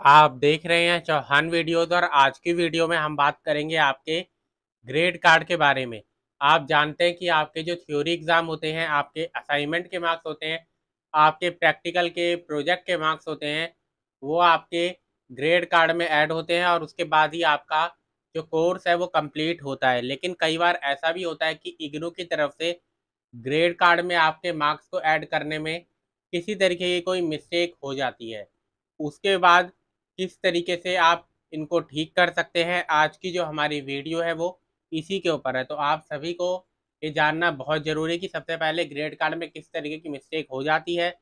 आप देख रहे हैं चौहान वीडियोस और आज की वीडियो में हम बात करेंगे आपके ग्रेड कार्ड के बारे में। आप जानते हैं कि आपके जो थ्योरी एग्ज़ाम होते हैं, आपके असाइनमेंट के मार्क्स होते हैं, आपके प्रैक्टिकल के प्रोजेक्ट के मार्क्स होते हैं, वो आपके ग्रेड कार्ड में ऐड होते हैं और उसके बाद ही आपका जो कोर्स है वो कंप्लीट होता है। लेकिन कई बार ऐसा भी होता है कि इग्नू की तरफ से ग्रेड कार्ड में आपके मार्क्स को ऐड करने में किसी तरीके की कोई मिस्टेक हो जाती है। उसके बाद किस तरीके से आप इनको ठीक कर सकते हैं, आज की जो हमारी वीडियो है वो इसी के ऊपर है। तो आप सभी को ये जानना बहुत ज़रूरी है कि सबसे पहले ग्रेड कार्ड में किस तरीके की मिस्टेक हो जाती है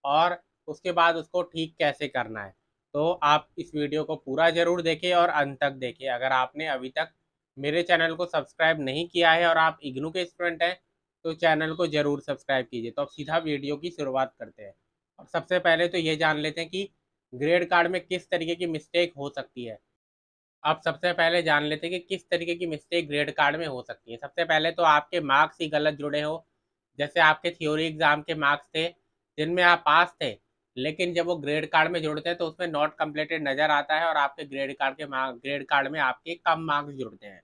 और उसके बाद उसको ठीक कैसे करना है। तो आप इस वीडियो को पूरा ज़रूर देखें और अंत तक देखें। अगर आपने अभी तक मेरे चैनल को सब्सक्राइब नहीं किया है और आप इग्नू के स्टूडेंट हैं तो चैनल को ज़रूर सब्सक्राइब कीजिए। तो अब सीधा वीडियो की शुरुआत करते हैं और सबसे पहले तो ये जान लेते हैं कि ग्रेड कार्ड में किस तरीके की मिस्टेक हो सकती है। आप सबसे पहले जान लेते हैं कि किस तरीके की मिस्टेक ग्रेड कार्ड में हो सकती है। सबसे पहले तो आपके मार्क्स ही गलत जुड़े हो। जैसे आपके थ्योरी एग्ज़ाम के मार्क्स थे जिनमें आप पास थे, लेकिन जब वो ग्रेड कार्ड में जुड़ते हैं तो उसमें नॉट कंप्लीटेड नज़र आता है और आपके ग्रेड कार्ड में आपके कम मार्क्स जुड़ते हैं।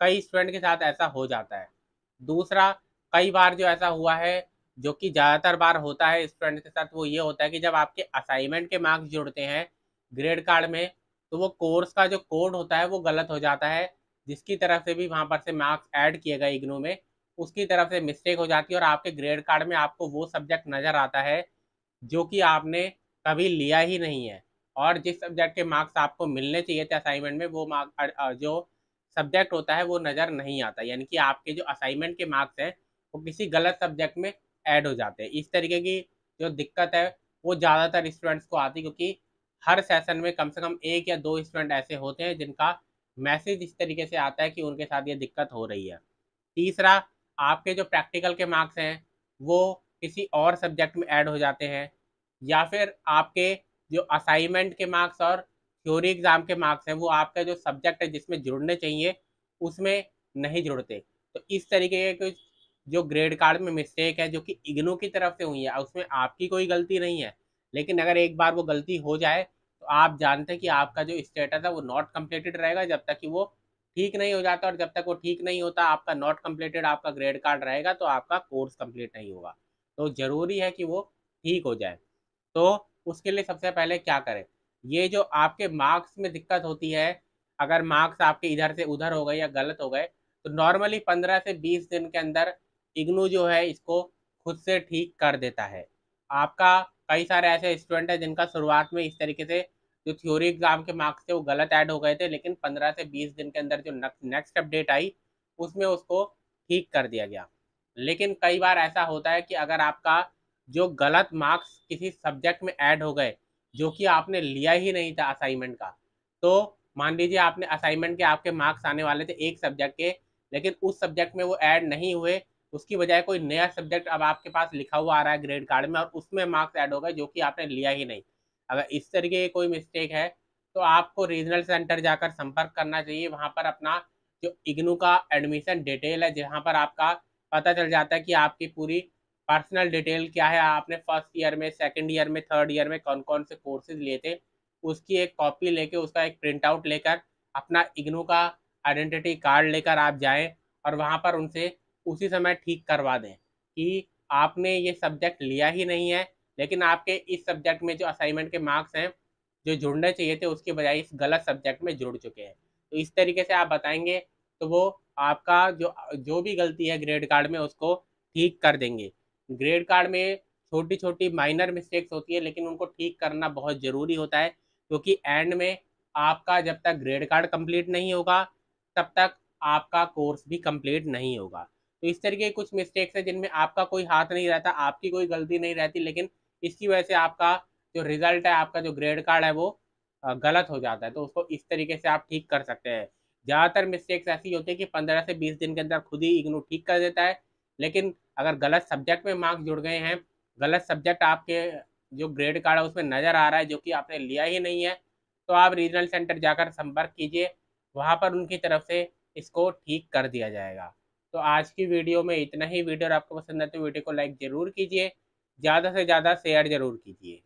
कई स्टूडेंट के साथ ऐसा हो जाता है। दूसरा, कई बार जो ऐसा हुआ है, जो कि ज़्यादातर बार होता है स्टूडेंट के साथ, वो ये होता है कि जब आपके असाइनमेंट के मार्क्स जुड़ते हैं ग्रेड कार्ड में, तो वो कोर्स का जो कोड होता है वो गलत हो जाता है। जिसकी तरफ से भी वहाँ पर से मार्क्स ऐड किए गए इग्नू में, उसकी तरफ से मिस्टेक हो जाती है और आपके ग्रेड कार्ड में आपको वो सब्जेक्ट नज़र आता है जो कि आपने कभी लिया ही नहीं है। और जिस सब्जेक्ट के मार्क्स आपको मिलने चाहिए थे असाइनमेंट में, वो जो सब्जेक्ट होता है वो नज़र नहीं आता। यानी कि आपके जो असाइनमेंट के मार्क्स हैं वो किसी गलत सब्जेक्ट में ऐड हो जाते हैं। इस तरीके की जो दिक्कत है वो ज़्यादातर स्टूडेंट्स को आती है, क्योंकि हर सेशन में कम से कम 1 या 2 स्टूडेंट ऐसे होते हैं जिनका मैसेज इस तरीके से आता है कि उनके साथ ये दिक्कत हो रही है। तीसरा, आपके जो प्रैक्टिकल के मार्क्स हैं वो किसी और सब्जेक्ट में ऐड हो जाते हैं, या फिर आपके जो असाइनमेंट के मार्क्स और थ्योरी एग्ज़ाम के मार्क्स हैं वो आपका जो सब्जेक्ट है जिसमें जुड़ने चाहिए उसमें नहीं जुड़ते। तो इस तरीके के कुछ जो ग्रेड कार्ड में मिस्टेक है जो कि इग्नू की तरफ से हुई है, उसमें आपकी कोई गलती नहीं है। लेकिन अगर एक बार वो गलती हो जाए तो आप जानते हैं कि आपका जो स्टेटस है वो नॉट कंप्लीटेड रहेगा जब तक कि वो ठीक नहीं हो जाता, और जब तक वो ठीक नहीं होता आपका नॉट कंप्लीटेड आपका ग्रेड कार्ड रहेगा, तो आपका कोर्स कंप्लीट नहीं होगा। तो ज़रूरी है कि वो ठीक हो जाए। तो उसके लिए सबसे पहले क्या करें? ये जो आपके मार्क्स में दिक्कत होती है, अगर मार्क्स आपके इधर से उधर हो गए या गलत हो गए, तो नॉर्मली 15 से 20 दिन के अंदर इग्नू जो है इसको खुद से ठीक कर देता है। आपका कई सारे ऐसे स्टूडेंट हैं जिनका शुरुआत में इस तरीके से जो थ्योरी एग्ज़ाम के मार्क्स थे वो गलत ऐड हो गए थे, लेकिन 15 से 20 दिन के अंदर जो नेक्स्ट अपडेट आई, उसमें उसको ठीक कर दिया गया। लेकिन कई बार ऐसा होता है कि अगर आपका जो गलत मार्क्स किसी सब्जेक्ट में ऐड हो गए, जो कि आपने लिया ही नहीं था असाइनमेंट का। तो मान लीजिए आपने असाइनमेंट के आपके मार्क्स आने वाले थे एक सब्जेक्ट के, लेकिन उस सब्जेक्ट में वो ऐड नहीं हुए, उसकी बजाय कोई नया सब्जेक्ट अब आपके पास लिखा हुआ आ रहा है ग्रेड कार्ड में और उसमें मार्क्स ऐड हो गए जो कि आपने लिया ही नहीं। अगर इस तरीके की कोई मिस्टेक है, तो आपको रीजनल सेंटर जाकर संपर्क करना चाहिए। वहाँ पर अपना जो इग्नू का एडमिशन डिटेल है, जहाँ पर आपका पता चल जाता है कि आपकी पूरी पर्सनल डिटेल क्या है, आपने फर्स्ट ईयर में, सेकंड ईयर में, थर्ड ईयर में कौन कौन से कोर्सेज लिए थे, उसकी एक कॉपी लेके, उसका एक प्रिंट आउट लेकर, अपना इग्नू का आइडेंटिटी कार्ड लेकर आप जाएं और वहाँ पर उनसे उसी समय ठीक करवा दें कि आपने ये सब्जेक्ट लिया ही नहीं है, लेकिन आपके इस सब्जेक्ट में जो असाइनमेंट के मार्क्स हैं जो जुड़ने चाहिए थे उसके बजाय इस गलत सब्जेक्ट में जुड़ चुके हैं। तो इस तरीके से आप बताएंगे तो वो आपका जो जो भी गलती है ग्रेड कार्ड में उसको ठीक कर देंगे। ग्रेड कार्ड में छोटी छोटी माइनर मिस्टेक्स होती है, लेकिन उनको ठीक करना बहुत ज़रूरी होता है, क्योंकि एंड में आपका जब तक ग्रेड कार्ड कंप्लीट नहीं होगा तब तक आपका कोर्स भी कंप्लीट नहीं होगा। तो इस तरीके की कुछ मिस्टेक्स हैं जिनमें आपका कोई हाथ नहीं रहता, आपकी कोई गलती नहीं रहती, लेकिन इसकी वजह से आपका जो रिजल्ट है, आपका जो ग्रेड कार्ड है वो गलत हो जाता है। तो उसको इस तरीके से आप ठीक कर सकते हैं। ज़्यादातर मिस्टेक्स ऐसी होती है कि 15 से 20 दिन के अंदर खुद ही इग्नू ठीक कर देता है, लेकिन अगर गलत सब्जेक्ट में मार्क्स जुड़ गए हैं, गलत सब्जेक्ट आपके जो ग्रेड कार्ड है उसमें नज़र आ रहा है जो कि आपने लिया ही नहीं है, तो आप रीजनल सेंटर जाकर संपर्क कीजिए, वहाँ पर उनकी तरफ से इसको ठीक कर दिया जाएगा। तो आज की वीडियो में इतना ही। वीडियो आपको पसंद है तो वीडियो को लाइक ज़रूर कीजिए, ज़्यादा से ज़्यादा शेयर ज़रूर कीजिए।